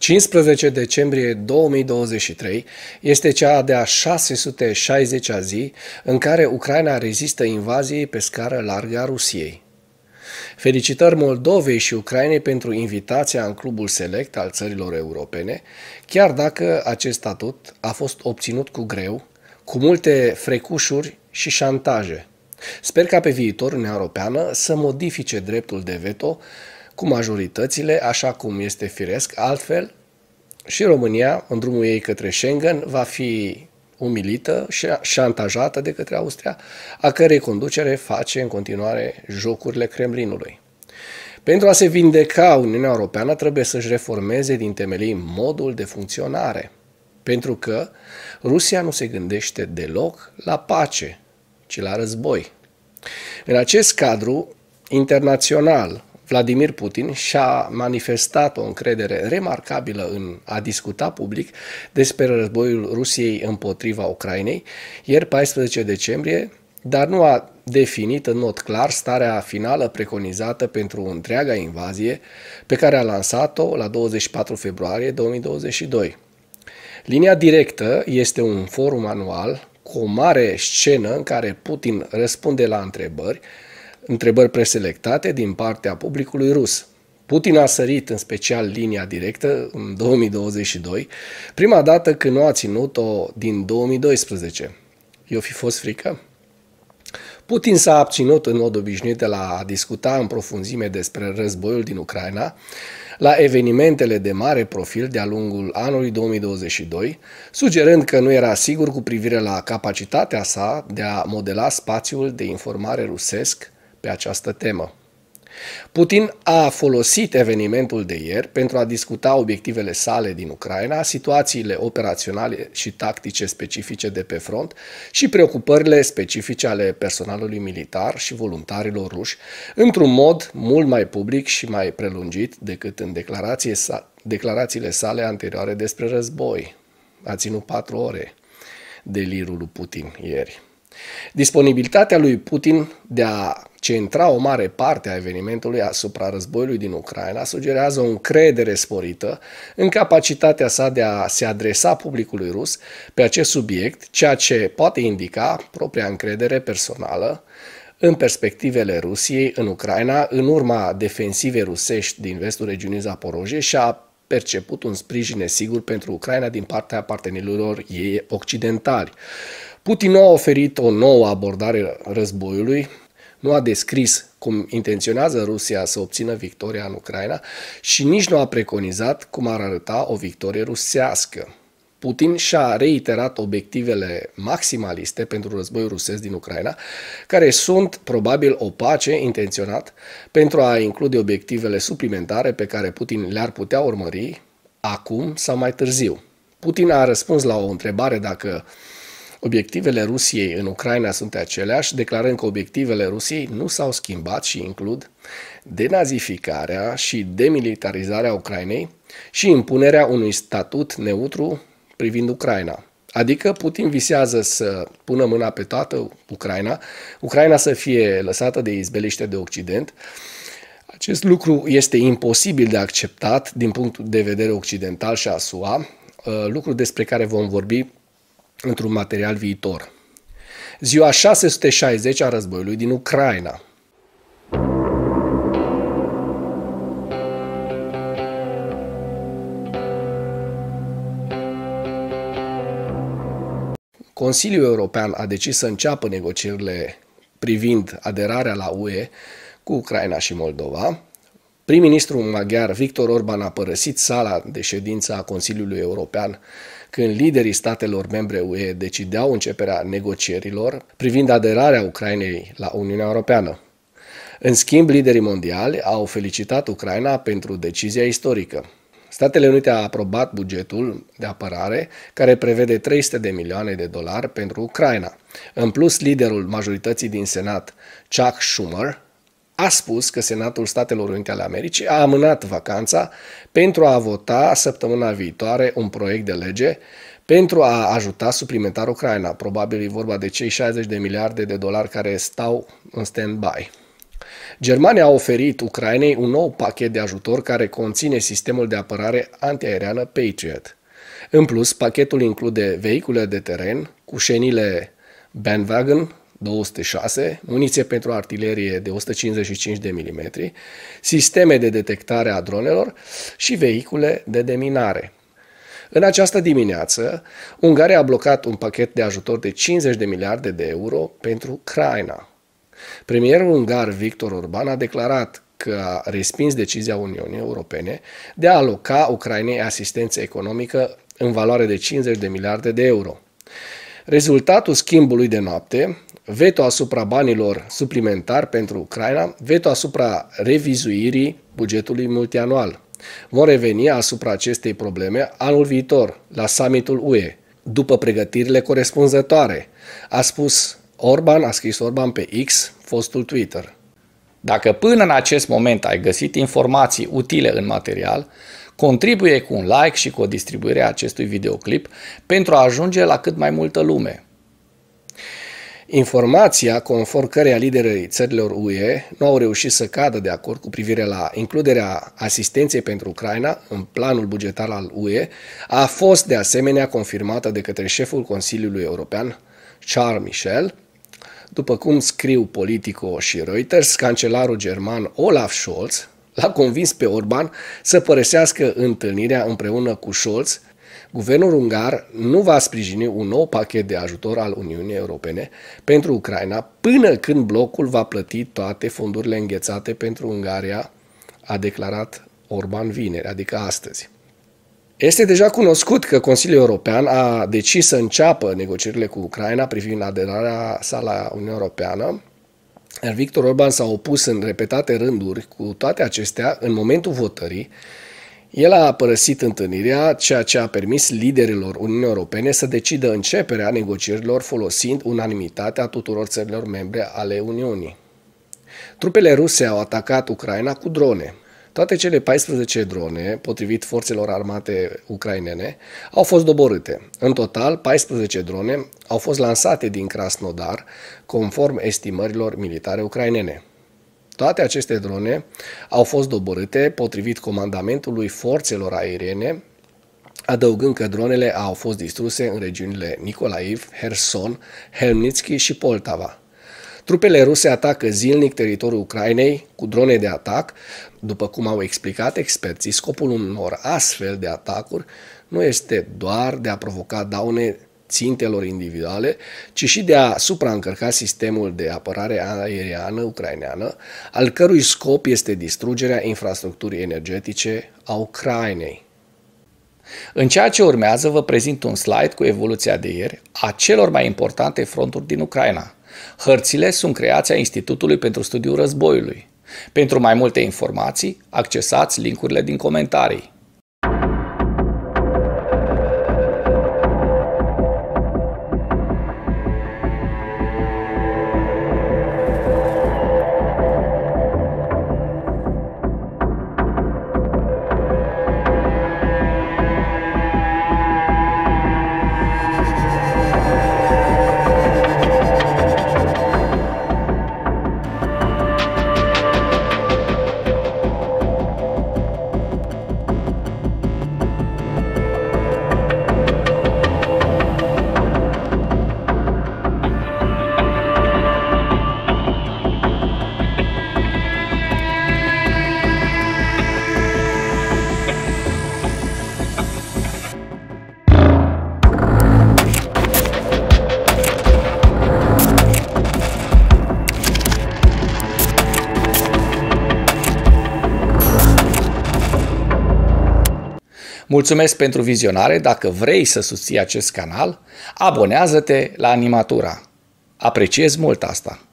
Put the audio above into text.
15 decembrie 2023 este cea de-a 660-a zi în care Ucraina rezistă invaziei pe scară largă a Rusiei. Felicitări Moldovei și Ucrainei pentru invitația în clubul select al țărilor europene, chiar dacă acest statut a fost obținut cu greu, cu multe frecușuri și șantaje. Sper ca pe viitor Uniunea Europeană să modifice dreptul de veto cu majoritățile, așa cum este firesc, altfel și România, în drumul ei către Schengen, va fi umilită și șantajată de către Austria, a cărei conducere face în continuare jocurile Kremlinului. Pentru a se vindeca, Uniunea Europeană trebuie să-și reformeze din temelii modul de funcționare, pentru că Rusia nu se gândește deloc la pace, ci la război. În acest cadru internațional, Vladimir Putin și-a manifestat o încredere remarcabilă în a discuta public despre războiul Rusiei împotriva Ucrainei, ieri 14 decembrie, dar nu a definit în mod clar starea finală preconizată pentru întreaga invazie pe care a lansat-o la 24 februarie 2022. Linia directă este un forum anual cu o mare scenă în care Putin răspunde la întrebări preselectate din partea publicului rus. Putin a sărit în special linia directă în 2022, prima dată când nu a ținut-o din 2012. I-o fi fost frică? Putin s-a abținut în mod obișnuit de la a discuta în profunzime despre războiul din Ucraina, la evenimentele de mare profil de-a lungul anului 2022, sugerând că nu era sigur cu privire la capacitatea sa de a modela spațiul de informare rusesc pe această temă. Putin a folosit evenimentul de ieri pentru a discuta obiectivele sale din Ucraina, situațiile operaționale și tactice specifice de pe front și preocupările specifice ale personalului militar și voluntarilor ruși, într-un mod mult mai public și mai prelungit decât în declarațiile sale anterioare despre război. A ținut 4 ore delirul lui Putin ieri. Disponibilitatea lui Putin de a centra o mare parte a evenimentului asupra războiului din Ucraina sugerează o încredere sporită în capacitatea sa de a se adresa publicului rus pe acest subiect, ceea ce poate indica propria încredere personală în perspectivele Rusiei în Ucraina, în urma defensivei rusești din vestul regiunii Zaporojie și a perceput un sprijin nesigur pentru Ucraina din partea partenerilor ei occidentali. Putin nu a oferit o nouă abordare războiului, nu a descris cum intenționează Rusia să obțină victoria în Ucraina și nici nu a preconizat cum ar arăta o victorie rusească. Putin și-a reiterat obiectivele maximaliste pentru războiul rusesc din Ucraina, care sunt probabil opace intenționat pentru a include obiectivele suplimentare pe care Putin le-ar putea urmări acum sau mai târziu. Putin a răspuns la o întrebare dacă obiectivele Rusiei în Ucraina sunt aceleași, declarând că obiectivele Rusiei nu s-au schimbat și includ denazificarea și demilitarizarea Ucrainei și impunerea unui statut neutru privind Ucraina. Adică Putin visează să pună mâna pe toată Ucraina să fie lăsată de izbeliște de Occident. Acest lucru este imposibil de acceptat din punct de vedere occidental și a SUA, lucru despre care vom vorbi într-un material viitor. Ziua 660 a războiului din Ucraina. Consiliul European a decis să înceapă negocierile privind aderarea la UE cu Ucraina și Moldova. Prim-ministrul maghiar Viktor Orban a părăsit sala de ședință a Consiliului European când liderii statelor membre UE decideau începerea negocierilor privind aderarea Ucrainei la Uniunea Europeană. În schimb, liderii mondiali au felicitat Ucraina pentru decizia istorică. Statele Unite a aprobat bugetul de apărare, care prevede 300 de milioane de dolari pentru Ucraina. În plus, liderul majorității din Senat, Chuck Schumer, a spus că Senatul Statelor Unite ale Americii a amânat vacanța pentru a vota săptămâna viitoare un proiect de lege pentru a ajuta suplimentar Ucraina. Probabil e vorba de cei 60 de miliarde de dolari care stau în stand-by. Germania a oferit Ucrainei un nou pachet de ajutor care conține sistemul de apărare antiaeriană Patriot. În plus, pachetul include vehicule de teren cu șenile Bandwagon 206, muniție pentru artilerie de 155 de mm, sisteme de detectare a dronelor și vehicule de deminare. În această dimineață, Ungaria a blocat un pachet de ajutor de 50 de miliarde de euro pentru Ucraina. Premierul ungar Viktor Orban a declarat că a respins decizia Uniunii Europene de a aloca Ucrainei asistență economică în valoare de 50 de miliarde de euro. Rezultatul schimbului de noapte, veto asupra banilor suplimentari pentru Ucraina, veto asupra revizuirii bugetului multianual. Vom reveni asupra acestei probleme anul viitor, la summitul UE, după pregătirile corespunzătoare, a scris Orban pe X, fostul Twitter. Dacă până în acest moment ai găsit informații utile în material, contribuie cu un like și cu o distribuire a acestui videoclip pentru a ajunge la cât mai multă lume. Informația conform căreia liderii țărilor UE nu au reușit să cadă de acord cu privire la includerea asistenței pentru Ucraina în planul bugetar al UE a fost de asemenea confirmată de către șeful Consiliului European, Charles Michel. După cum scriu Politico și Reuters, cancelarul german Olaf Scholz l-a convins pe Orban să părăsească întâlnirea împreună cu Scholz. Guvernul ungar nu va sprijini un nou pachet de ajutor al Uniunii Europene pentru Ucraina până când blocul va plăti toate fondurile înghețate pentru Ungaria, a declarat Orban vineri, adică astăzi. Este deja cunoscut că Consiliul European a decis să înceapă negocierile cu Ucraina privind aderarea sa la Uniunea Europeană, iar Viktor Orban s-a opus în repetate rânduri. Cu toate acestea, în momentul votării, el a părăsit întâlnirea, ceea ce a permis liderilor Uniunii Europene să decidă începerea negocierilor folosind unanimitatea tuturor țărilor membre ale Uniunii. Trupele ruse au atacat Ucraina cu drone. Toate cele 14 drone, potrivit forțelor armate ucrainene, au fost doborâte. În total, 14 drone au fost lansate din Krasnodar, conform estimărilor militare ucrainene. Toate aceste drone au fost doborâte potrivit comandamentului forțelor aeriene, adăugând că dronele au fost distruse în regiunile Nikolaiv, Herson, Helmnitski și Poltava. Trupele ruse atacă zilnic teritoriul Ucrainei cu drone de atac. După cum au explicat experții, scopul unor astfel de atacuri nu este doar de a provoca daune țintelor individuale, ci și de a supraîncărca sistemul de apărare aeriană ucraineană, al cărui scop este distrugerea infrastructurii energetice a Ucrainei. În ceea ce urmează, vă prezint un slide cu evoluția de ieri a celor mai importante fronturi din Ucraina. Hărțile sunt creația Institutului pentru Studiul Războiului. Pentru mai multe informații, accesați link-urile din comentarii. Mulțumesc pentru vizionare. Dacă vrei să susții acest canal, abonează-te la Animatura. Apreciez mult asta.